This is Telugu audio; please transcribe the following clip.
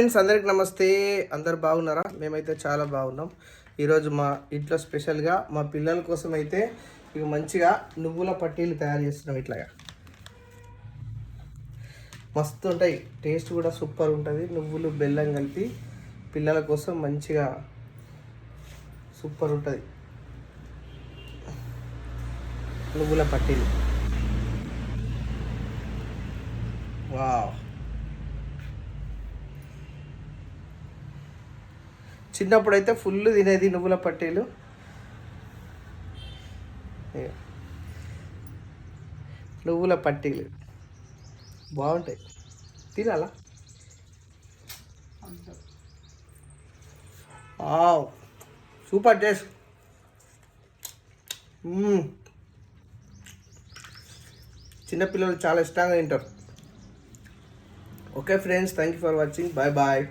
ఫ్రెండ్స్ అందరికి నమస్తే. అందరు బాగున్నారా? మేమైతే చాలా బాగున్నాం. ఈరోజు మా ఇంట్లో స్పెషల్గా మా పిల్లల కోసం అయితే ఇవి మంచిగా నువ్వుల పట్టీలు తయారు చేస్తున్నాం. ఇట్లాగా మస్తు ఉంటాయి, టేస్ట్ కూడా సూపర్ ఉంటుంది. నువ్వులు బెల్లం కలిపి పిల్లల కోసం మంచిగా సూపర్ ఉంటుంది నువ్వుల పట్టీలు. వావ్, చిన్నప్పుడు అయితే ఫుల్ తినేది నువ్వుల పట్టీలు. నువ్వుల పట్టీలు బాగుంటాయి, తినాలా? Super taste. చిన్నపిల్లలు చాలా ఇష్టంగా తింటారు. Okay friends, thank you for watching. Bye bye.